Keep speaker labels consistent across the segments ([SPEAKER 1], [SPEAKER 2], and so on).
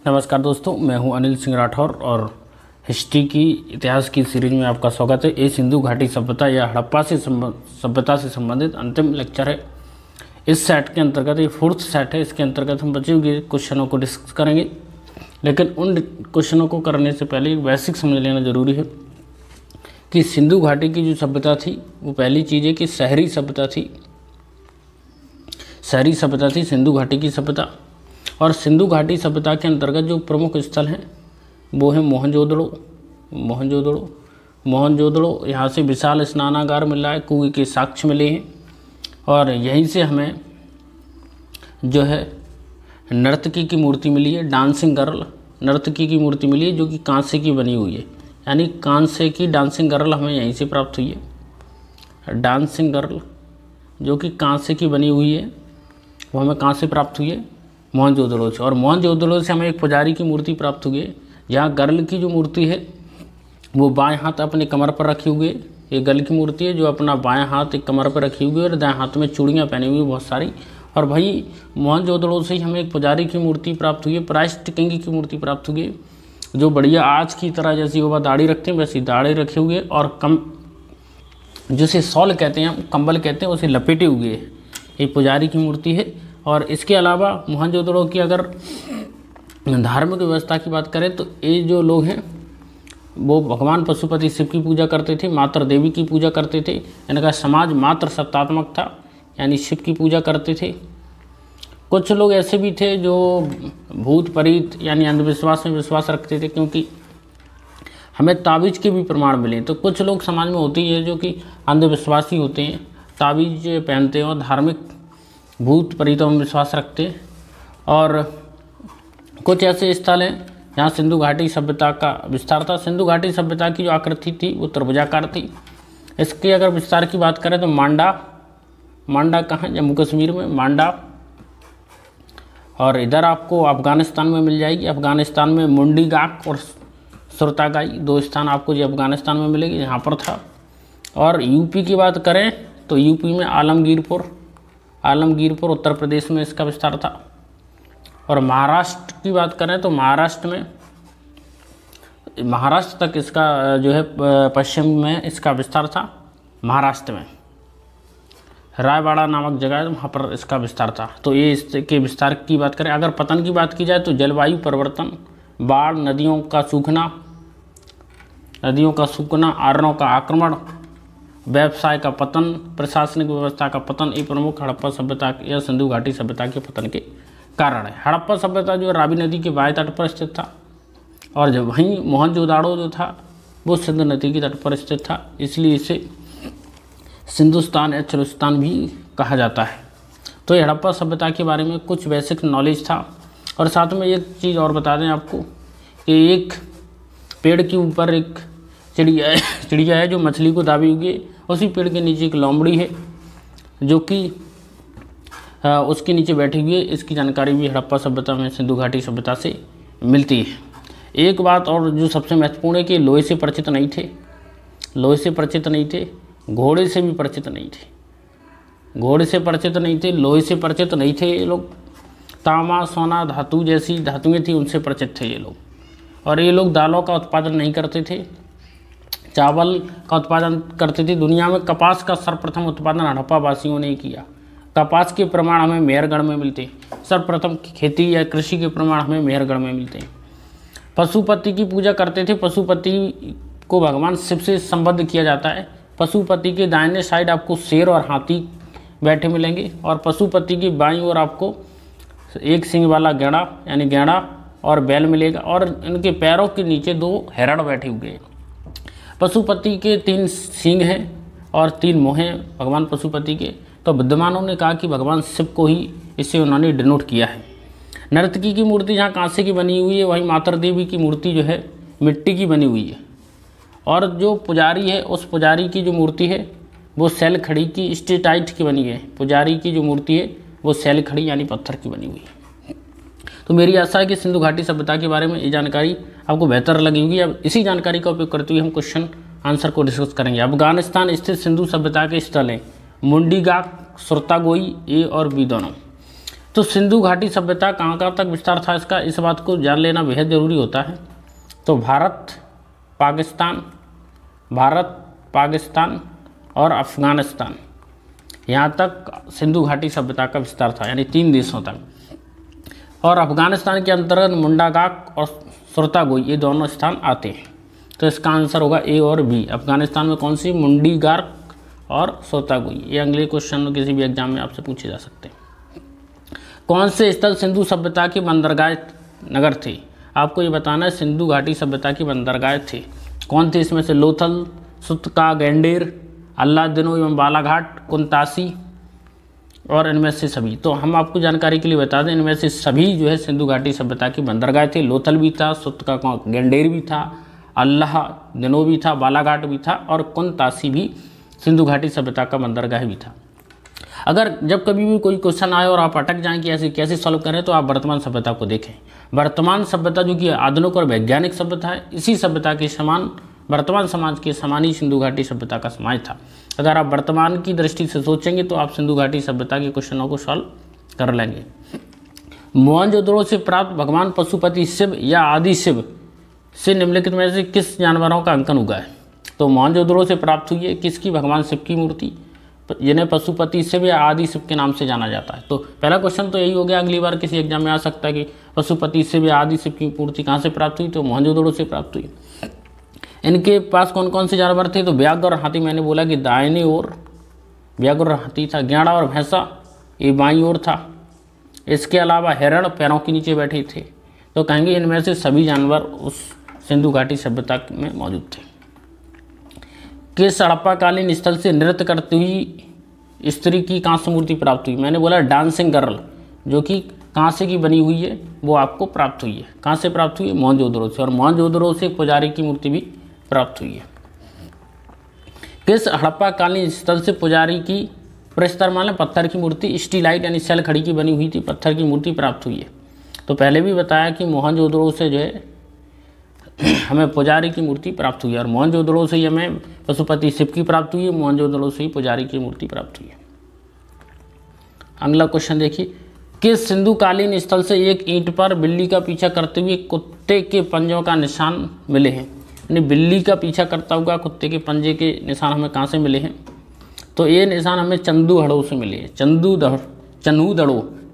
[SPEAKER 1] नमस्कार दोस्तों, मैं हूं अनिल सिंह राठौर और हिस्ट्री की इतिहास की सीरीज में आपका स्वागत है। ये सिंधु घाटी सभ्यता या हड़प्पा सभ्यता से संबंधित अंतिम लेक्चर है। इस सेट के अंतर्गत ये फोर्थ सेट है। इसके अंतर्गत हम बचे हुए क्वेश्चनों को डिस्कस करेंगे, लेकिन उन क्वेश्चनों को करने से पहले एक बेसिक समझ लेना जरूरी है कि सिंधु घाटी की जो सभ्यता थी वो पहली चीज़ है कि शहरी सभ्यता थी। शहरी सभ्यता थी सिंधु घाटी की सभ्यता। और सिंधु घाटी सभ्यता के अंतर्गत जो प्रमुख स्थल हैं वो है मोहनजोदड़ो। यहाँ से विशाल स्नानागार मिला है, कुएं के साक्ष्य मिले हैं, और यहीं से हमें जो है नर्तकी की मूर्ति मिली है, डांसिंग गर्ल नर्तकी की मूर्ति मिली है जो कि कांसे की बनी हुई है। यानी कांसे की डांसिंग गर्ल हमें यहीं से प्राप्त हुई है। डांसिंग गर्ल जो कि कांसे की बनी हुई है वो हमें कहाँ से प्राप्त हुई है? मोहनजोदड़ो से। और मोहनजोदड़ो से हमें एक पुजारी की मूर्ति प्राप्त हुई है। यहाँ गर्ल की जो मूर्ति है वो बाएं हाथ अपने कमर पर रखी हुई है। ये गर्ल की मूर्ति है जो अपना बाएं हाथ एक कमर पर रखी हुई है और दाएं हाथ में चूड़ियाँ पहनी हुई है बहुत सारी। और भाई मोहनजोदड़ो से ही हमें एक पुजारी की मूर्ति प्राप्त हुई है, प्राइस्ट किंग की मूर्ति प्राप्त हुई है, जो बढ़िया आज की तरह जैसी वो दाढ़ी रखते हैं वैसी दाढ़ी रखे हुए और जिसे शॉल कहते हैं, हम कंबल कहते हैं, उसे लपेटे हुए है। ये पुजारी की मूर्ति है। और इसके अलावा मोहनजोदड़ो की अगर धार्मिक व्यवस्था की बात करें तो ये जो लोग हैं वो भगवान पशुपति शिव की पूजा करते थे, मातृ देवी की पूजा करते थे। इनका समाज मातृ सत्तात्मक था, यानी शिव की पूजा करते थे। कुछ लोग ऐसे भी थे जो भूत प्रेत यानी अंधविश्वास में विश्वास रखते थे, क्योंकि हमें ताबीज़ के भी प्रमाण मिले। तो कुछ लोग समाज में होते ही है जो कि अंधविश्वासी होते हैं, ताबीज़ पहनते हैं और धार्मिक भूत प्रेतों में विश्वास रखते हैं। और कुछ ऐसे स्थल हैं जहाँ सिंधु घाटी सभ्यता का विस्तार था। सिंधु घाटी सभ्यता की जो आकृति थी वो त्रिभुजाकार थी। इसके अगर विस्तार की बात करें तो मांडा कहाँ? जम्मू कश्मीर में मांडा। और इधर आपको अफ़गानिस्तान में मिल जाएगी। अफ़गानिस्तान में मुंडीगाक और सुरतागाई दो स्थान आपको जो अफ़गानिस्तान में मिलेगी, यहाँ पर था। और यूपी की बात करें तो यूपी में आलमगीरपुर उत्तर प्रदेश में इसका विस्तार था। और महाराष्ट्र की बात करें तो महाराष्ट्र तक इसका जो है पश्चिम में इसका विस्तार था। महाराष्ट्र में रायवाड़ा नामक जगह है, वहाँ पर इसका विस्तार था। तो ये इसके विस्तार की बात करें। अगर पतन की बात की जाए तो जलवायु परिवर्तन, बाढ़, नदियों का सूखना, आर्यों का आक्रमण, व्यवसाय का पतन, प्रशासनिक व्यवस्था का पतन, ये प्रमुख हड़प्पा सभ्यता या सिंधु घाटी सभ्यता के पतन के कारण है। हड़प्पा सभ्यता जो रावी नदी के बाएं तट पर स्थित था, और जब वहीं मोहनजोदड़ो जो था वो सिंधु नदी के तट पर स्थित था, इसलिए इसे सिंधुस्तान या चलुस्तान भी कहा जाता है। तो ये हड़प्पा सभ्यता के बारे में कुछ बेसिक नॉलेज था। और साथ में एक चीज़ और बता दें आपको कि एक पेड़ के ऊपर एक चिड़िया है जो मछली को दाबी हुई है। उसी पेड़ के नीचे एक लोमड़ी है जो कि उसके नीचे बैठी हुई है। इसकी जानकारी भी हड़प्पा सभ्यता में सिंधु घाटी सभ्यता से मिलती है। एक बात और जो सबसे महत्वपूर्ण है कि लोहे से परिचित नहीं थे, घोड़े से भी परिचित नहीं थे, लोहे से परिचित नहीं थे ये लोग। तांबा, सोना, धातु जैसी धातुएँ थी उनसे परिचित थे ये लोग। और ये लोग दालों का उत्पादन नहीं करते थे, चावल का उत्पादन करते थे। दुनिया में कपास का सर्वप्रथम उत्पादन हड़प्पा वासियों ने किया। कपास के प्रमाण हमें मेहरगढ़ में मिलते हैं। सर्वप्रथम खेती या कृषि के प्रमाण हमें मेहरगढ़ में मिलते हैं। पशुपति की पूजा करते थे। पशुपति को भगवान शिव से संबद्ध किया जाता है। पशुपति के दाहिने साइड आपको शेर और हाथी बैठे मिलेंगे, और पशुपति की बाईं ओर आपको एक सिंग वाला गैंडा और बैल मिलेगा, और इनके पैरों के नीचे दो हिरण बैठे हुए हैं। पशुपति के 3 सींग हैं और 3 मुँह हैं भगवान पशुपति के। तो विद्वानों ने कहा कि भगवान शिव को ही इससे उन्होंने डिनोट किया है। नर्तकी की मूर्ति जहाँ कांसे की बनी हुई है, वहीं मातृ देवी की मूर्ति जो है मिट्टी की बनी हुई है। और जो पुजारी है उस पुजारी की जो मूर्ति है वो सैल खड़ी की स्टेटाइट की बनी है। पुजारी की जो मूर्ति है वो सैल खड़ी यानी पत्थर की बनी हुई है। तो मेरी आशा है कि सिंधु घाटी सभ्यता के बारे में ये जानकारी आपको बेहतर लगी होगी। अब इसी जानकारी का उपयोग करते हुए हम क्वेश्चन आंसर को डिस्कस करेंगे। अफगानिस्तान स्थित सिंधु सभ्यता के स्थल हैं मुंडीगाक, सुरतागोई, ए और बी दोनों। तो सिंधु घाटी सभ्यता कहाँ कहाँ तक विस्तार था इसका, इस बात को जान लेना बेहद ज़रूरी होता है। तो भारत पाकिस्तान और अफ़गानिस्तान, यहाँ तक सिंधु घाटी सभ्यता का विस्तार था, यानी 3 देशों तक। और अफ़गानिस्तान के अंतर्गत मुंडागाक और सुरतागोई ये दोनों स्थान आते हैं। तो इसका आंसर होगा ए और बी। अफ़गानिस्तान में कौन सी, मुंडीगार्क और सुरतागोई। ये अगले क्वेश्चन किसी भी एग्जाम में आपसे पूछे जा सकते हैं। कौन से स्थल सिंधु सभ्यता की बंदरगाह नगर थे, आपको ये बताना है। सिंधु घाटी सभ्यता की बंदरगाह थे कौन थे, इसमें से लोथल, सुतका, गैंडेर, अल्लादिनो एवं बालाघाट, कुंतासी और इनमें से सभी। तो हम आपको जानकारी के लिए बता दें, इनमें से सभी जो है सिंधु घाटी सभ्यता की बंदरगाह थे। लोथल भी था, सुतका गैंडेर भी था, अल्लादिनो भी था, बालाघाट भी था और कुंतासी भी सिंधु घाटी सभ्यता का बंदरगाह भी था। अगर जब कभी भी कोई क्वेश्चन आए और आप अटक जाएं कि ऐसे कैसे सॉल्व करें, तो आप वर्तमान सभ्यता को देखें। वर्तमान सभ्यता जो कि आधुनिक और वैज्ञानिक सभ्यता है, इसी सभ्यता के समान वर्तमान समाज के समान ही सिंधु घाटी सभ्यता का समाज था। अगर आप वर्तमान की दृष्टि से सोचेंगे तो आप सिंधु घाटी सभ्यता के क्वेश्चनों को सॉल्व कर लेंगे। मोहनजोदड़ो से प्राप्त भगवान पशुपति शिव या आदि शिव से निम्नलिखित में से किस जानवरों का अंकन हुआ है। तो मोहनजोदड़ो से प्राप्त हुई है किसकी, भगवान शिव की मूर्ति, जिन्हें पशुपति शिव या आदि शिव के नाम से जाना जाता है। तो पहला क्वेश्चन तो यही हो गया। अगली बार किसी एग्जाम में आ सकता है कि पशुपति शिव या आदि शिव की मूर्ति कहाँ से प्राप्त हुई, तो मोहनजोदड़ो से प्राप्त हुई। इनके पास कौन कौन से जानवर थे, तो व्याघ्र और हाथी, मैंने बोला कि दाहिनी ओर व्याघ्र और हाथी था। ग्याड़ा और भैंसा ये बाईं ओर था। इसके अलावा हिरण पैरों के नीचे बैठे थे। तो कहेंगे इनमें से सभी जानवर उस सिंधु घाटी सभ्यता में मौजूद थे। किस हड़प्पाकालीन स्थल से नृत्य करती हुई स्त्री की कांस्य मूर्ति प्राप्त हुई, मैंने बोला डांसिंग गर्ल, जो कि कांसे की बनी हुई है, वो आपको प्राप्त हुई है। कहाँ से प्राप्त हुई है, मोहनजोदड़ो से। और मोहनजोदड़ो से पुजारी की मूर्ति भी प्राप्त हुई है। किस हड़प्पाकालीन स्थल से पुजारी की प्रस्तर मान लें पत्थर की मूर्ति, स्टीलाइट यानी शैल खड़ी की बनी हुई थी, पत्थर की मूर्ति प्राप्त हुई है। तो पहले भी बताया कि मोहनजोदड़ो से जो है हमें पुजारी की मूर्ति प्राप्त हुई है। और मोहनजोदड़ो से ही हमें पशुपति शिव की प्राप्त हुई है, मोहनजोदड़ो से ही पुजारी की मूर्ति प्राप्त हुई है। अगला क्वेश्चन देखिए, किस सिंधुकालीन स्थल से एक ईंट पर बिल्ली का पीछा करते हुए कुत्ते के पंजों का निशान मिले हैं। यानी बिल्ली का पीछा करता हुआ कुत्ते के पंजे के निशान हमें कहाँ से मिले हैं, तो ये निशान हमें चंदूदड़ो से मिले हैं।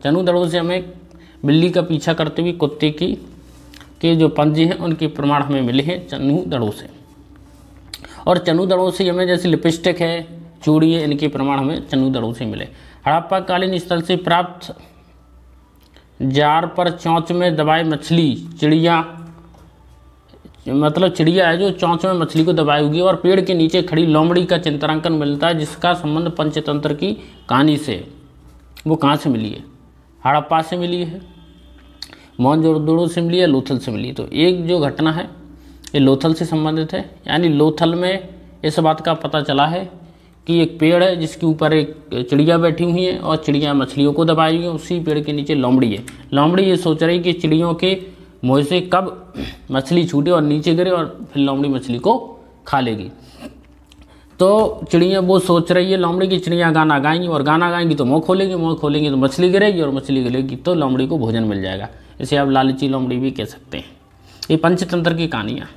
[SPEAKER 1] चनूदड़ो से हमें बिल्ली का पीछा करते हुए कुत्ते के जो पंजे हैं उनके प्रमाण हमें मिले हैं चनूदड़ो से। और चनूदड़ो से हमें जैसे लिपस्टिक है, चूड़ी है, इनके प्रमाण हमें चनूदड़ो से मिले। हड़प्पाकालीन स्थल से प्राप्त जार पर चोंच में दबाए मछली, चिड़िया मतलब चिड़िया है जो चोंच में मछली को दबाई हुई और पेड़ के नीचे खड़ी लोमड़ी का चित्रांकन मिलता है, जिसका संबंध पंचतंत्र की कहानी से। वो कहाँ से मिली है, हड़प्पा से मिली है, मोहनजोदड़ो से मिली है, लोथल से मिली। तो एक जो घटना है ये लोथल से संबंधित है। यानी लोथल में इस बात का पता चला है कि एक पेड़ है जिसके ऊपर एक चिड़िया बैठी हुई है और चिड़िया मछलियों को दबाई हुई है। उसी पेड़ के नीचे लोमड़ी है। लोमड़ी ये सोच रही कि चिड़ियों के मुँह से कब मछली छूटे और नीचे गिरे और फिर लोमड़ी मछली को खा लेगी। तो चिड़िया वो सोच रही है लोमड़ी की चिड़िया गाना गाएंगी और गाना गाएंगी तो मुँह खोलेंगी तो मछली गिरेगी और मछली गिरेगी तो लोमड़ी को भोजन मिल जाएगा। इसे आप लालची लोमड़ी भी कह सकते हैं। ये पंचतंत्र की कहानियाँ।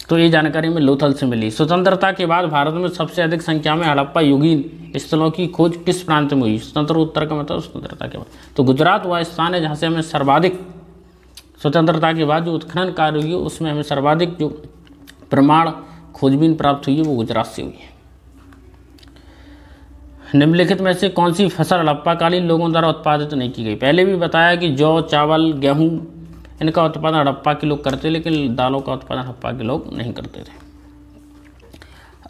[SPEAKER 1] तो ये जानकारी में लोथल से मिली। स्वतंत्रता के बाद भारत में सबसे अधिक संख्या में हड़प्पा युगीन स्थलों की खोज किस प्रांत में हुई। स्वतंत्र उत्तर का मतलब स्वतंत्रता के बाद। तो गुजरात वह स्थान है जहाँ से हमें सर्वाधिक स्वतंत्रता के बाद जो उत्खनन कार्य हुई है उसमें हमें सर्वाधिक जो प्रमाण खोजबीन प्राप्त हुई है वो गुजरात से हुई है। निम्नलिखित में से कौन सी फसल हड़प्पाकालीन लोगों द्वारा उत्पादित नहीं की गई। पहले भी बताया कि जौ, चावल, गेहूँ इनका उत्पादन हड़प्पा के लोग करते, लेकिन दालों का उत्पादन हड़प्पा के लोग नहीं करते थे।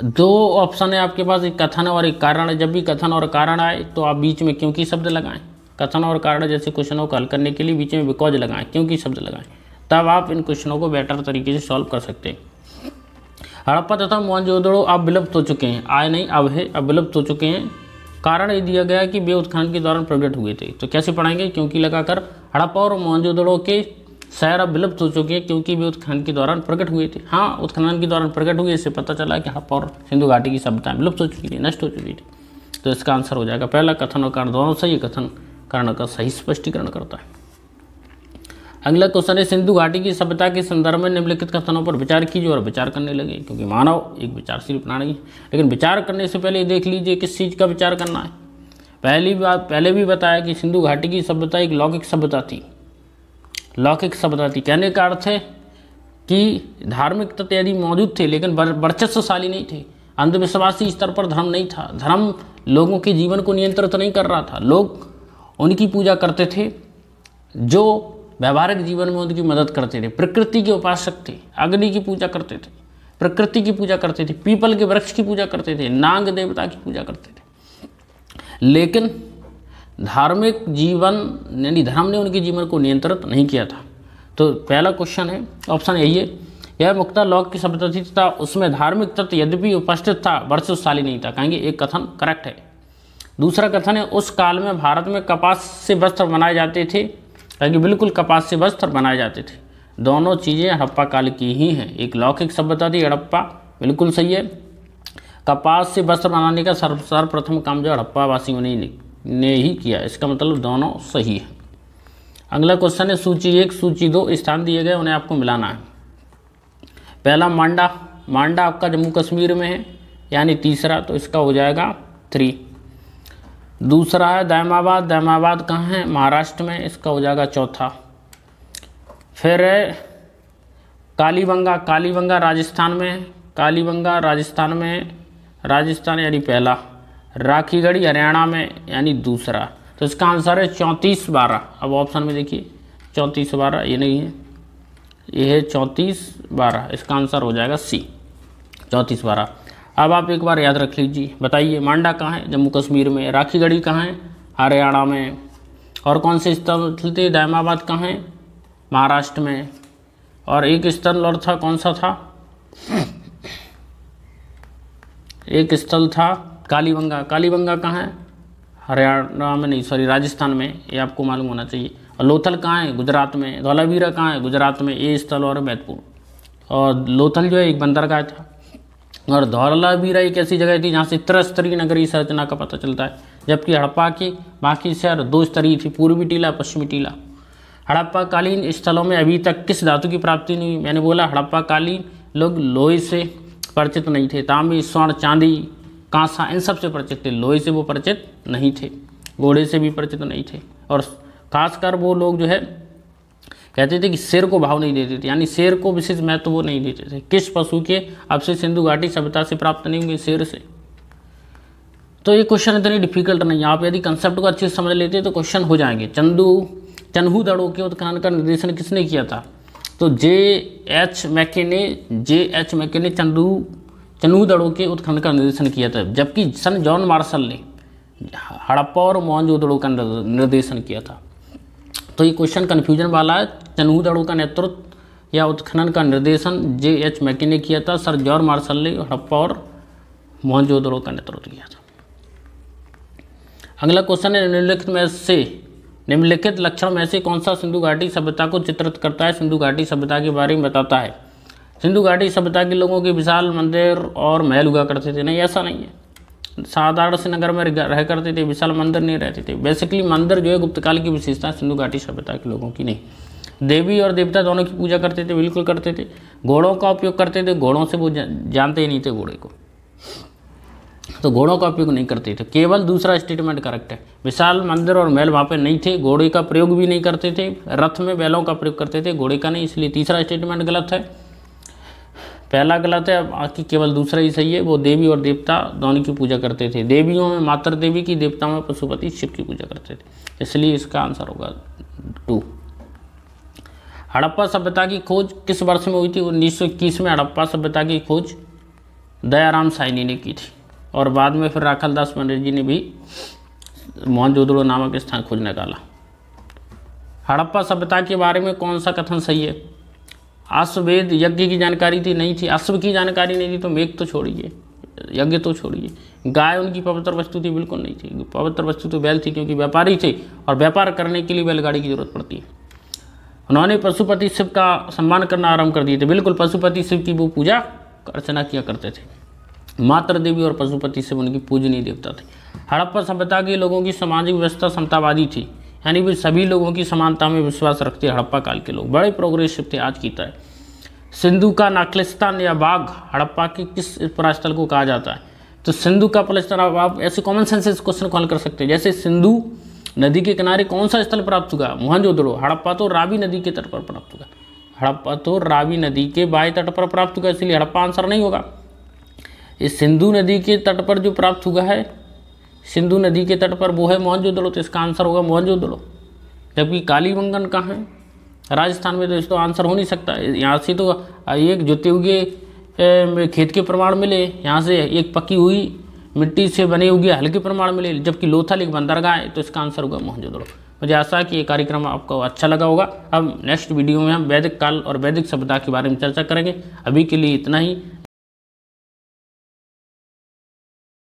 [SPEAKER 1] दो ऑप्शन है आपके पास, एक कथन और एक कारण है। जब भी कथन और कारण आए तो आप बीच में क्योंकि शब्द लगाएं। कथन और कारण जैसे क्वेश्चनों को हल करने के लिए बीच में बिकॉज लगाएं, क्योंकि शब्द लगाएं, तब आप इन क्वेश्चनों को बेटर तरीके से सॉल्व कर सकते हैं। हड़प्पा तथा मोहनजोदड़ो अब विलुप्त हो चुके हैं। आए नहीं, अब है, अब विलुप्त हो चुके हैं। कारण ये दिया गया कि वे उत्खनन के दौरान प्रकट हुए थे। तो कैसे पढ़ाएंगे, क्योंकि लगाकर। हड़प्पा और मोहनजोदड़ो के शहर अब विलुप्त हो चुके हैं क्योंकि वे उत्खनन के दौरान प्रकट हुए थे। हाँ, उत्खनन के दौरान प्रकट हुए, इससे पता चला कि हड़प्पा और सिंधु घाटी की सभ्यताएं विलुप्त हो चुकी थी, नष्ट हो चुकी थी। तो इसका आंसर हो जाएगा पहला, कथन और कारण दोनों सही है। कथन कारण का सही स्पष्टीकरण करता है। अगला क्वेश्चन है, सिंधु घाटी की सभ्यता के संदर्भ में निम्नलिखित कथनों पर विचार कीजिए और विचार करने लगे, क्योंकि मानव एक विचारशील प्राणी है। लेकिन विचार करने से पहले देख लीजिए किस चीज़ का विचार करना है। पहले भी बताया कि सिंधु घाटी की सभ्यता एक लौकिक सभ्यता थी। लौकिक सभ्यता थी कहने का अर्थ है कि धार्मिक तत्व यदि मौजूद थे लेकिन वर्चस्वशाली नहीं थे। अंधविश्वासी स्तर पर धर्म नहीं था। धर्म लोगों के जीवन को नियंत्रित नहीं कर रहा था। लोग उनकी पूजा करते थे जो व्यवहारिक जीवन में उनकी मदद करते थे। प्रकृति के उपासक थे, अग्नि की पूजा करते थे, प्रकृति की पूजा करते थे, पीपल के वृक्ष की पूजा करते थे, नाग देवता की पूजा करते थे। लेकिन धार्मिक जीवन यानी धर्म ने उनके जीवन को नियंत्रित नहीं किया था। तो पहला क्वेश्चन है, ऑप्शन यही है, यह मुक्ता लौकिक की सभ्यता थी तथा उसमें धार्मिक तत्व यद्यपि उपस्थित था वर्चस्वशाली नहीं था। कहेंगे एक कथन करेक्ट है। दूसरा कथन है, उस काल में भारत में कपास से वस्त्र बनाए जाते थे। कहेंगे बिल्कुल कपास से वस्त्र बनाए जाते थे। दोनों चीज़ें हड़प्पा काल की ही हैं। एक लौकिक सभ्यता थी हड़प्पा, बिल्कुल सही है। कपास से वस्त्र बनाने का सर्वप्रथम काम जो हड़प्पा वासियों ने ही किया। इसका मतलब दोनों सही है। अगला क्वेश्चन है, सूची 1 सूची 2 स्थान दिए गए, उन्हें आपको मिलाना है। पहला मांडा, मांडा आपका जम्मू कश्मीर में है यानी तीसरा, तो इसका हो जाएगा 3। दूसरा है दैमाबाद, दैमाबाद कहाँ है? महाराष्ट्र में, इसका हो जाएगा 4था। फिर है कालीबंगा, कालीबंगा राजस्थान में है, कालीबंगा राजस्थान में है, राजस्थान यानी पहला। राखीगढ़ी हरियाणा में यानी दूसरा। तो इसका आंसर है 34-12। अब ऑप्शन में देखिए 34-12, ये नहीं है, ये है 34-12। इसका आंसर हो जाएगा सी, 34-12। अब आप एक बार याद रख लीजिए, बताइए मांडा कहाँ है? जम्मू कश्मीर में। राखीगढ़ी कहाँ है? हरियाणा में। और कौन से स्थल थे? दैमाबाद कहाँ है? महाराष्ट्र में। और एक स्थल और था, कौन सा था? एक स्थल था कालीबंगा, कालीबंगा कहाँ है? हरियाणा में नहीं, सॉरी राजस्थान में, ये आपको मालूम होना चाहिए। और लोथल कहाँ है? गुजरात में। धौलावीरा कहाँ है? गुजरात में। ये स्थल और महत्वपूर्ण। और लोथल जो है एक बंदरगाह था, और धौलावीरा एक ऐसी जगह थी जहाँ से त्रिस्तरीय नगरीय संरचना का पता चलता है। जबकि हड़प्पा की बाकी शहर 2 स्तरीय थी, पूर्वी टीला, पश्चिमी टीला। हड़प्पा कालीन स्थलों में अभी तक किस धातु की प्राप्ति नहीं हुई? मैंने बोला हड़प्पा कालीन लोग लोहे से परिचित नहीं थे। तांबे, स्वर्ण, चांदी, कांसा, इन सब से परिचित थे। लोहे से वो परिचित नहीं थे, घोड़े से भी परिचित नहीं थे। और खासकर वो लोग जो है कहते थे कि शेर को भाव नहीं देते थे, यानी शेर को विशेष महत्व वो नहीं देते थे। किस पशु के अवशेष सिंधु घाटी सभ्यता से प्राप्त नहीं होंगे? शेर से। तो ये क्वेश्चन इतनी डिफिकल्ट नहीं है। आप यदि कंसेप्ट को अच्छे से समझ लेते तो क्वेश्चन हो जाएंगे। चन्हू दड़ों के उत्खनन का निर्देशन किसने किया था? तो J.H. मैके ने चन्हू दड़ों के उत्खनन का निर्देशन किया था। जबकि सन जॉन मार्शल ने हड़प्पा और मोहनजोदड़ो का निर्देशन किया था। तो ये क्वेश्चन कन्फ्यूजन वाला है। चन्हू दड़ों का नेतृत्व या उत्खनन का निर्देशन J.H. मैके ने किया था। सर जॉन मार्शल ने हड़प्पा और मोहनजोदड़ो का नेतृत्व किया था। अगला क्वेश्चन है, निम्नलिखित लक्षण में से कौन सा सिंधु घाटी सभ्यता को चित्रित करता है? सिंधु घाटी सभ्यता के बारे में बताता है। सिंधु घाटी सभ्यता के लोगों के विशाल मंदिर और महल हुआ करते थे। नहीं, ऐसा नहीं है। साधारण से नगर में रह करते थे, विशाल मंदिर नहीं रहते थे। बेसिकली मंदिर जो है गुप्तकाल की विशेषता सिंधु घाटी सभ्यता के लोगों की नहीं। देवी और देवता दोनों की पूजा करते थे, बिल्कुल करते थे। घोड़ों का उपयोग करते थे, घोड़ों से वो जानते ही नहीं थे घोड़े को, तो घोड़ों का उपयोग नहीं करते थे। केवल दूसरा स्टेटमेंट करेक्ट है। विशाल मंदिर और महल वहाँ पे नहीं थे, घोड़े का प्रयोग भी नहीं करते थे। रथ में बैलों का प्रयोग करते थे, घोड़े का नहीं, इसलिए तीसरा स्टेटमेंट गलत है। पहला गलत है, बाकी केवल दूसरा ही सही है। वो देवी और देवता दोनों की पूजा करते थे। देवियों में मातृ देवी की, देवताओं में पशुपति शिव की पूजा करते थे, इसलिए इसका आंसर होगा 2। हड़प्पा सभ्यता की खोज किस वर्ष में हुई थी? 1921 में हड़प्पा सभ्यता की खोज दयाराम साहनी ने की थी। और बाद में फिर राखलदास बनर्जी ने भी मोहनजोदड़ो नामक स्थान खोज निकाला। हड़प्पा सभ्यता के बारे में कौन सा कथन सही है? अश्वमेध यज्ञ की जानकारी थी? नहीं थी। अश्व की जानकारी नहीं थी तो मेघ तो छोड़िए, यज्ञ तो छोड़िए। गाय उनकी पवित्र वस्तु थी? बिल्कुल नहीं थी। पवित्र वस्तु तो बैल थी, क्योंकि व्यापारी थे और व्यापार करने के लिए बैलगाड़ी की जरूरत पड़ती है। उन्होंने पशुपति शिव का सम्मान करना आरंभ कर दिए थे। बिल्कुल, पशुपति शिव की वो पूजा अर्चना किया करते थे। मातृ देवी और पशुपति से उनकी पूजनीय देवता थे। हड़प्पा सभ्यता के लोगों की सामाजिक व्यवस्था समतावादी थी, यानी वे सभी लोगों की समानता में विश्वास रखते। हड़प्पा काल के लोग बड़े प्रोग्रेसिव थे आज की तरह। सिंधु का नाखलिस्तान या बाघ हड़प्पा के किस परास्थल को कहा जाता है? तो सिंधु का पलस्तरा। आप ऐसे कॉमन सेंस इस क्वेश्चन को हल कर सकते हैं। जैसे सिंधु नदी के किनारे कौन सा स्थल प्राप्त हुआ? मोहनजोदड़ो। हड़प्पा तो रावी नदी के तट पर प्राप्त हुआ। हड़प्पा तो रावी नदी के बाएं तट पर प्राप्त हुआ, इसलिए हड़प्पा आंसर नहीं होगा। इस सिंधु नदी के तट पर जो प्राप्त हुआ है, सिंधु नदी के तट पर, वो है मोहनजोदड़ो, तो इसका आंसर होगा मोहनजोदड़ो। जबकि कालीबंगन कहाँ है? राजस्थान में, तो इसका आंसर हो नहीं सकता। यहाँ से तो एक जुते हुए खेत के प्रमाण मिले, यहाँ से एक पकी हुई मिट्टी से बने हुए हल्के प्रमाण मिले, जबकि लोथल एक बंदरगाह है, तो इसका आंसर होगा मोहनजोदड़ो। मुझे आशा है कि ये कार्यक्रम आपको अच्छा लगा होगा। अब नेक्स्ट वीडियो में हम वैदिक काल और वैदिक सभ्यता के बारे में चर्चा करेंगे। अभी के लिए इतना ही।